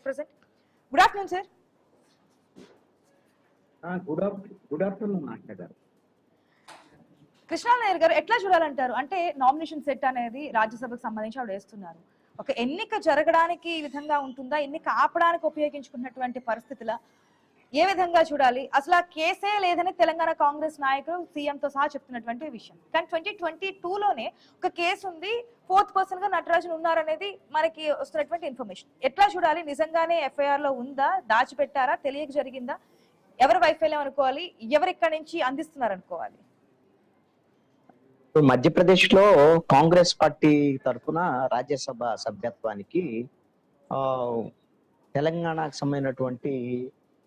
at present. Good afternoon, sir. Good afternoon ASHA గారు. కృష్ణా నాయర్ గారు ఎట్లా చూడాలంటారు? అంటే నామినేషన్ సెట్ అనేది రాజ్యసభకు సంబంధించి ఆవిడ వేస్తున్నారు. ఒక ఎన్నిక జరగడానికి ఈ విధంగా ఉంటుందా, ఎన్నిక ఆపడానికి ఉపయోగించుకున్నటువంటి పరిస్థితుల ఏ విధంగా చూడాలి? అసలు ఆ కేసే లేదని తెలంగాణ కాంగ్రెస్ నాయకులు సీఎంతో సహా చెప్తున్నటువంటి విషయం. కానీ 2022లోనే ఒక కేసు ఉంది, 4th పర్సన్ గా నటరాజన్ ఉన్నారనేది మనకి వస్తున్నటువంటి ఇన్ఫర్మేషన్. ఎట్లా చూడాలి? నిజంగానే ఎఫ్ఐఆర్ లో ఉందా, దాచిపెట్టారా, తెలియక జరిగిందా? ఎవరి వైఫల్యం అనుకోవాలి, ఎవరిక్కడి నుంచి అందిస్తున్నారు అనుకోవాలి? మధ్యప్రదేశ్ లో కాంగ్రెస్ పార్టీ తరఫున రాజ్యసభ సభ్యత్వానికి తెలంగాణకు సంబంధించినటువంటి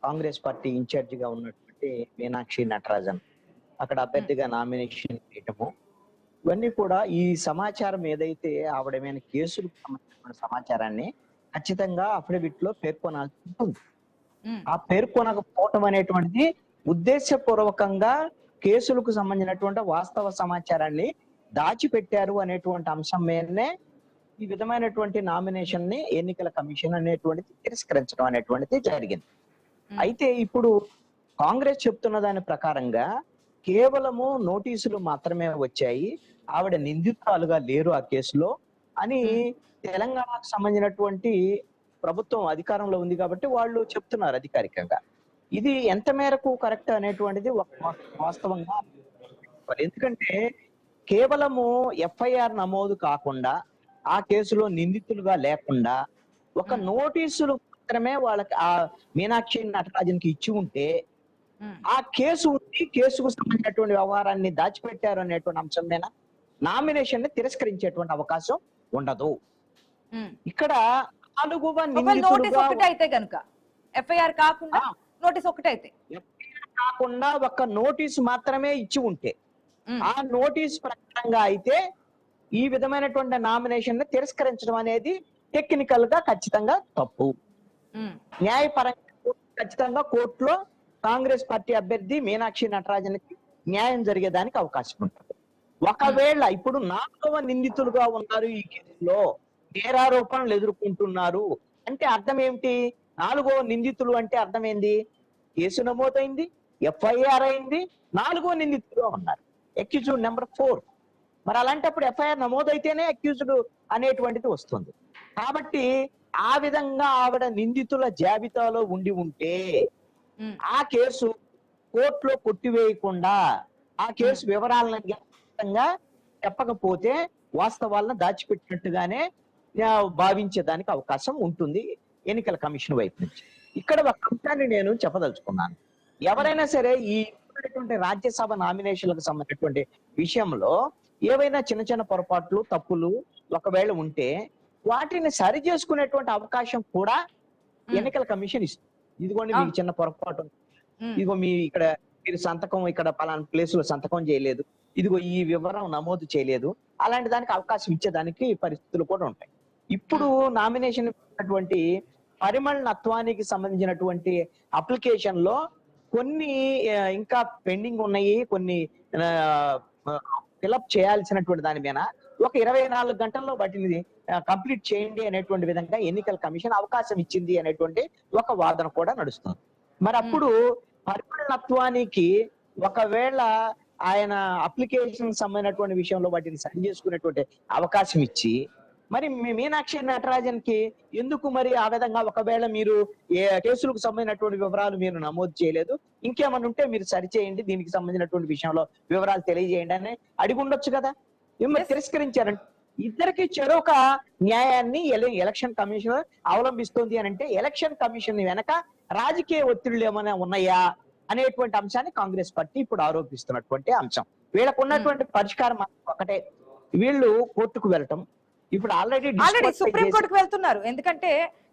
కాంగ్రెస్ పార్టీ ఇన్ఛార్జ్ గా ఉన్నటువంటి మీనాక్షి నటరాజన్ అక్కడ అభ్యర్థిగా నామినేషన్ చేయటము, ఇవన్నీ కూడా ఈ సమాచారం ఏదైతే ఆవిడమైన కేసులకు సంబంధించిన సమాచారాన్ని ఖచ్చితంగా అఫిడవిట్ లో పేర్కొనాల్సి ఉంటుంది. ఆ పేర్కొనకపోవటం అనేటువంటిది ఉద్దేశపూర్వకంగా కేసులకు సంబంధించినటువంటి వాస్తవ సమాచారాన్ని దాచిపెట్టారు అనేటువంటి అంశం మీదనే ఈ విధమైనటువంటి నామినేషన్ ని ఎన్నికల కమిషన్ అనేటువంటిది తిరస్కరించడం అనేటువంటిది జరిగింది. అయితే ఇప్పుడు కాంగ్రెస్ చెప్తున్న దాని ప్రకారంగా కేవలము నోటీసులు మాత్రమే వచ్చాయి, ఆవిడ నిందితురాలుగా లేరు ఆ కేసులో అని తెలంగాణకు సంబంధించినటువంటి ప్రభుత్వం అధికారంలో ఉంది కాబట్టి వాళ్ళు చెప్తున్నారు అధికారికంగా. ఇది ఎంత మేరకు కరెక్ట్ అనేటువంటిది వాస్తవంగా, ఎందుకంటే కేవలము ఎఫ్ఐఆర్ నమోదు కాకుండా ఆ కేసులో నిందితులుగా లేకుండా ఒక నోటీసులు మాత్రమే వాళ్ళకి ఆ మీనాక్షి నటరాజన్ కి ఇచ్చి ఉంటే ఆ కేసు ఉంది, కేసుకు సంబంధించినటువంటి వ్యవహారాన్ని దాచిపెట్టారు అనేటువంటి అంశం మీద నామినేషన్ ని తిరస్కరించేటువంటి అవకాశం ఉండదు. ఇక్కడ 4వ నిందితులుగా అయితే కనుక ఎఫ్ఐఆర్ కాకుండా నోటీస్ ఒకటైతే కాకుండా ఒక నోటీసు మాత్రమే ఇచ్చి ఉంటే ఆ నోటీస్ ప్రకారంగా అయితే ఈ విధమైనటువంటి నామినేషన్ ని తిరస్కరించడం అనేది టెక్నికల్ గా ఖచ్చితంగా తప్పు. న్యాయపరంగా ఖచ్చితంగా కోర్టులో కాంగ్రెస్ పార్టీ అభ్యర్థి మీనాక్షి నటరాజన్ కి న్యాయం జరిగేదానికి అవకాశం ఉంటుంది. ఒకవేళ ఇప్పుడు 4వ నిందితులుగా ఉన్నారు ఈ కేసులో, నేరారోపణలు ఎదుర్కొంటున్నారు అంటే అర్థం ఏమిటి? 4వ నిందితులు అంటే అర్థం ఏంది? కేసు నమోదైంది, ఎఫ్ఐఆర్ అయింది, 4వ నిందితులుగా ఉన్నారు, అక్యూజ్డ్ నెంబర్ 4. మరి అలాంటప్పుడు ఎఫ్ఐఆర్ నమోదైతేనే అక్యూజ్డ్ అనేటువంటిది వస్తుంది. కాబట్టి ఆ విధంగా ఆవిడ నిందితుల జాబితాలో ఉండి ఉంటే ఆ కేసు కోర్టులో కొట్టివేయకుండా ఆ కేసు వివరాలను చెప్పకపోతే వాస్తవాలను దాచిపెట్టినట్టుగానే భావించేదానికి అవకాశం ఉంటుంది ఎన్నికల కమిషన్ వైపు నుంచి. ఇక్కడ ఒక అంశాన్ని నేను చెప్పదలుచుకున్నాను. ఎవరైనా సరే ఈ రాజ్యసభ నామినేషన్లకు సంబంధించినటువంటి విషయంలో ఏవైనా చిన్న చిన్న పొరపాట్లు, తప్పులు ఒకవేళ ఉంటే వాటిని సరి చేసుకునేటువంటి అవకాశం కూడా ఎన్నికల కమిషన్ ఇస్తుంది. ఇదిగోండి మీకు చిన్న పొరపాటు, ఇదిగో మీ ఇక్కడ మీరు సంతకం ఇక్కడ పలానా ప్లేస్ లో సంతకం చేయలేదు, ఇదిగో ఈ వివరం నమోదు చేయలేదు, అలాంటి దానికి అవకాశం ఇచ్చేదానికి పరిస్థితులు కూడా ఉంటాయి. ఇప్పుడు నామినేషన్ ఇచ్చినటువంటి పరిమళనత్వానికి సంబంధించినటువంటి అప్లికేషన్ లో కొన్ని ఇంకా పెండింగ్ ఉన్నాయి, కొన్ని ఫిలప్ చేయాల్సినటువంటి దాని మీద ఒక 24 గంటల్లో వాటిని కంప్లీట్ చేయండి అనేటువంటి విధంగా ఎన్నికల కమిషన్ అవకాశం ఇచ్చింది అనేటువంటి ఒక వాదన కూడా నడుస్తుంది. మరి అప్పుడు పరిమళనత్వానికి ఒకవేళ ఆయన అప్లికేషన్ సంబంధించినటువంటి విషయంలో వాటిని సరి చేసుకునేటువంటి అవకాశం ఇచ్చి మరి మీనాక్షి నటరాజన్ కి ఎందుకు మరి ఆ విధంగా ఒకవేళ మీరు ఏ కేసులకు సంబంధించినటువంటి వివరాలు మీరు నమోదు చేయలేదు, ఇంకేమన్నా ఉంటే మీరు సరిచేయండి, దీనికి సంబంధించినటువంటి విషయంలో వివరాలు తెలియజేయండి అని అడిగి ఉండొచ్చు కదా. మిమ్మల్ని తిరస్కరించారంటే ఇద్దరికి చెరొక న్యాయాన్ని ఎలక్షన్ కమిషన్ అవలంబిస్తుంది అని అంటే ఎలక్షన్ కమిషన్ వెనక రాజకీయ ఒత్తిళ్లు ఏమైనా ఉన్నాయా అనేటువంటి అంశాన్ని కాంగ్రెస్ పార్టీ ఇప్పుడు ఆరోపిస్తున్నటువంటి అంశం. వీళ్ళకు ఉన్నటువంటి పరిష్కారం ఒకటే, వీళ్ళు కోర్టుకు వెళ్ళటం. ఇప్పుడు ఆల్రెడీ సుప్రీం కోర్టుకు వెళ్తున్నారు, ఎందుకంటే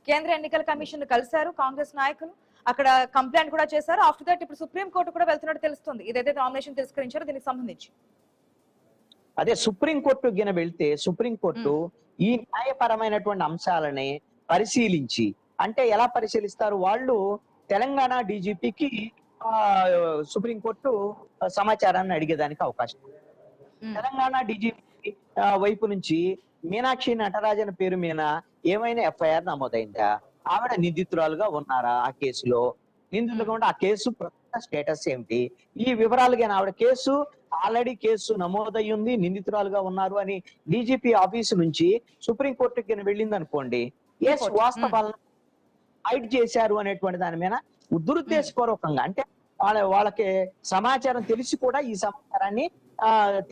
కేంద్ర ఎన్నికల కమిషన్ కలిశారు కాంగ్రెస్ నాయకులు, అక్కడ కంప్లైంట్ కూడా చేశారు. ఆఫ్టర్ దట్ ఇప్పుడు సుప్రీం కోర్టు కూడా వెళ్తున్నట్టు తెలుస్తుంది, ఇదైతే నామినేషన్ తిరస్కరించారో దీనికి సంబంధించి. అదే సుప్రీం కోర్టు గిన వెళ్తే సుప్రీం కోర్టు ఈ న్యాయపరమైనటువంటి అంశాలని పరిశీలించి, అంటే ఎలా పరిశీలిస్తారు వాళ్ళు, తెలంగాణ డీజీపీకి సుప్రీంకోర్టు సమాచారాన్ని అడిగేదానికి అవకాశం. తెలంగాణ డీజీపీ వైపు నుంచి మీనాక్షి నటరాజన్ పేరు మీద ఏమైనా ఎఫ్ఐఆర్ నమోదైందా, ఆవిడ నిందితురాలుగా ఉన్నారా ఆ కేసులో, నిందితులుగా ఉంటే ఆ కేసు ప్రస్తుత స్టేటస్ ఏమిటి, ఈ వివరాలుగా ఆవిడ కేసు ఆల్రెడీ కేసు నమోదయ్యి ఉంది, నిందితురాలుగా ఉన్నారు అని డీజీపీ ఆఫీసు నుంచి సుప్రీంకోర్టుకి వెళ్ళింది అనుకోండి, ఎస్ వాస్తవాలను హైడ్ చేశారు అనేటువంటి దాని మీద దురుద్దేశపూర్వకంగా, అంటే వాళ్ళకి సమాచారం తెలిసి కూడా ఈ సమాచారాన్ని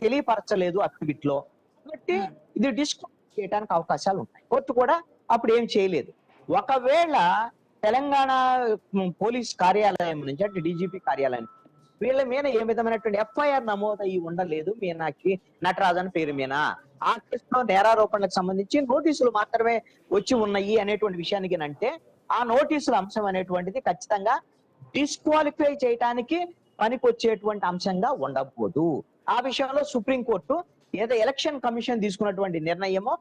తెలియపరచలేదు అఫిడవిట్ లో, కాబట్టి ఇది డిస్క్లోజ్ చేయడానికి అవకాశాలు ఉంటాయి. కోర్టు కూడా అప్పుడు ఏం చేయలేదు. ఒకవేళ తెలంగాణ పోలీస్ కార్యాలయం నుంచి అంటే డీజీపీ కార్యాలయం వీళ్ళ మీద ఏ విధమైనటువంటి ఎఫ్ఐఆర్ నమోదయ్యి ఉండలేదు మీనాక్షి నటరాజన్ పేరు మీద, ఆ కేసులో నేరారోపణలకు సంబంధించి నోటీసులు మాత్రమే వచ్చి ఉన్నాయి అనేటువంటి విషయానికి అంటే ఆ నోటీసుల అంశం అనేటువంటిది ఖచ్చితంగా డిస్క్వాలిఫై చేయడానికి పనికొచ్చేటువంటి అంశంగా ఉండబోదు. ఆ విషయంలో సుప్రీంకోర్టు ఏదో ఎలక్షన్ కమిషన్ తీసుకున్నటువంటి నిర్ణయమో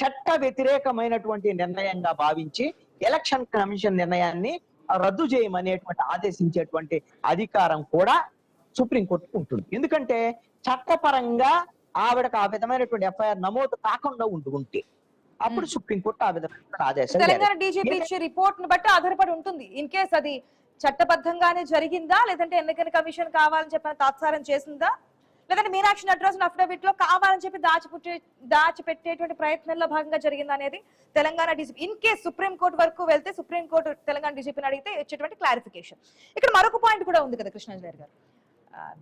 చట్ట వ్యతిరేకమైనటువంటి నిర్ణయంగా భావించి ఎలక్షన్ కమిషన్ నిర్ణయాన్ని రద్దు చేయమనేటువంటి ఆదేశించేటువంటి అధికారం కూడా సుప్రీంకోర్టుకు ఉంటుంది. ఎందుకంటే చట్టపరంగా ఆవిడకు ఆ విధమైనటువంటి ఎఫ్ఐఆర్ నమోదు కాకుండా ఉంటే అప్పుడు సుప్రీంకోర్టు ఆ విధమైన ఆదేశం తెలంగాణ డీజీపీ ఇచ్చే రిపోర్ట్ ను బట్టి ఆధారపడి ఉంటుంది. ఇన్ కేస్ అది చట్టబద్ధంగానే జరిగిందా, లేదంటే ఎన్నికల కమిషన్ కావాలని చెప్పిన తాత్సారం చేసిందా, లేదంటే మీనాక్షి నటరాజన్ అఫిడవిట్ లో కావాలని చెప్పి దాచిపెట్టేటువంటి ప్రయత్నంలో భాగంగా జరిగిందా అనేది Telangana DGP in case supreme court వరకు వెళ్తే సుప్రీంకోర్టు తెలంగాణ డీజీపీని అడిగితే ఇచ్చేటువంటి క్లారిఫికేషన్. ఇక్కడ మరొక పాయింట్ కూడా ఉంది కదా కృష్ణాచారి గారు,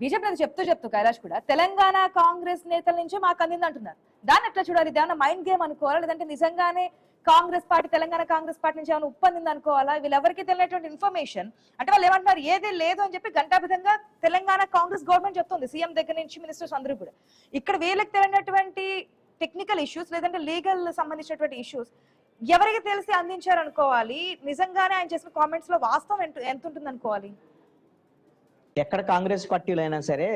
బీజేపీ అది చెప్తూ కైలాష్ కూడా తెలంగాణ కాంగ్రెస్ నేతల నుంచే మాకు అందింది అంటున్నారు. దాన్ని ఎట్లా చూడాలి? దాన్ని మైండ్ గేమ్ అనుకోవాలా, లేదంటే నిజంగానే కాంగ్రెస్ పార్టీ తెలంగాణ కాంగ్రెస్ పార్టీ నుంచి ఏమైనా ఉప్పందింది అనుకోవాలా? వీళ్ళెవరికి తెలియనటువంటి ఇన్ఫర్మేషన్ అంటే వాళ్ళు ఏమంటున్నారు, ఏదే లేదు అని చెప్పి గంటాభిధంగా తెలంగాణ కాంగ్రెస్ గవర్నమెంట్ చెప్తుంది, సీఎం దగ్గర నుంచి మినిస్టర్స్ అందరూ కూడా. ఇక్కడ వీళ్ళకి తెలియనటువంటి టెక్నికల్ ఇష్యూస్ లేదంటే లీగల్ సంబంధించినటువంటి ఇష్యూస్ ఎవరికి తెలిసి అందించారు అనుకోవాలి? నిజంగానే ఆయన చేసిన కామెంట్స్ లో వాస్తవం ఎంత ఉంటుంది అనుకోవాలి? ఎక్కడ కాంగ్రెస్ పార్టీలో అయినా సరే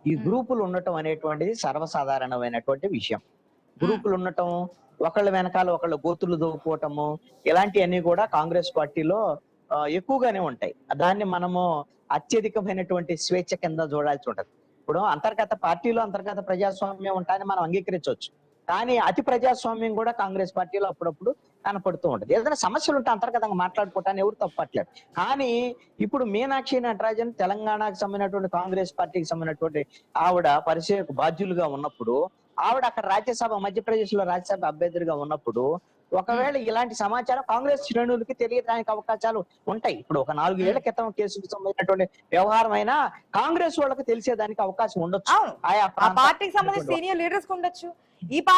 ఈ గ్రూపులు ఉండటం అనేటువంటిది సర్వసాధారణమైనటువంటి విషయం. గ్రూపులు ఉండటం, ఒకళ్ళ వెనకాల ఒకళ్ళ గోతులు దోపుకోవటము, ఇలాంటివన్నీ కూడా కాంగ్రెస్ పార్టీలో ఎక్కువగానే ఉంటాయి. దాన్ని మనము అత్యధికమైనటువంటి స్వేచ్ఛ కింద చూడాల్సి ఉంటది. ఇప్పుడు అంతర్గత పార్టీలో అంతర్గత ప్రజాస్వామ్యం ఉంటాయని మనం అంగీకరించవచ్చు, కానీ అతి ప్రజాస్వామ్యం కూడా కాంగ్రెస్ పార్టీలో అప్పుడప్పుడు కనపడుతూ ఉంటది. ఏదైనా సమస్యలు ఉంటే అంతర్గతంగా మాట్లాడుకోవటాన్ని ఎవరు తప్పట్లేదు. కానీ ఇప్పుడు మీనాక్షి నటరాజన్ తెలంగాణకు సంబంధించినటువంటి కాంగ్రెస్ పార్టీకి సంబంధించినటువంటి ఆవిడ పరిచయకు బాధ్యులుగా ఉన్నప్పుడు, ఆవిడ అక్కడ రాజ్యసభ మధ్యప్రదేశ్ లో రాజ్యసభ అభ్యర్థిగా ఉన్నప్పుడు ఒకవేళ ఇలాంటి సమాచారం కాంగ్రెస్ శ్రేణులకి తెలియడానికి అవకాశాలు ఉంటాయి. ఇప్పుడు ఒక 4 ఏళ్ల క్రితం కేసుకు సంబంధించినటువంటి వ్యవహారం అయినా కాంగ్రెస్ వాళ్ళకి తెలిసేదానికి అవకాశం ఉండొచ్చు. ఆ పార్టీకి సంబంధించి సీనియర్ లీడర్స్ ఉండొచ్చు. ఈ పార్టీ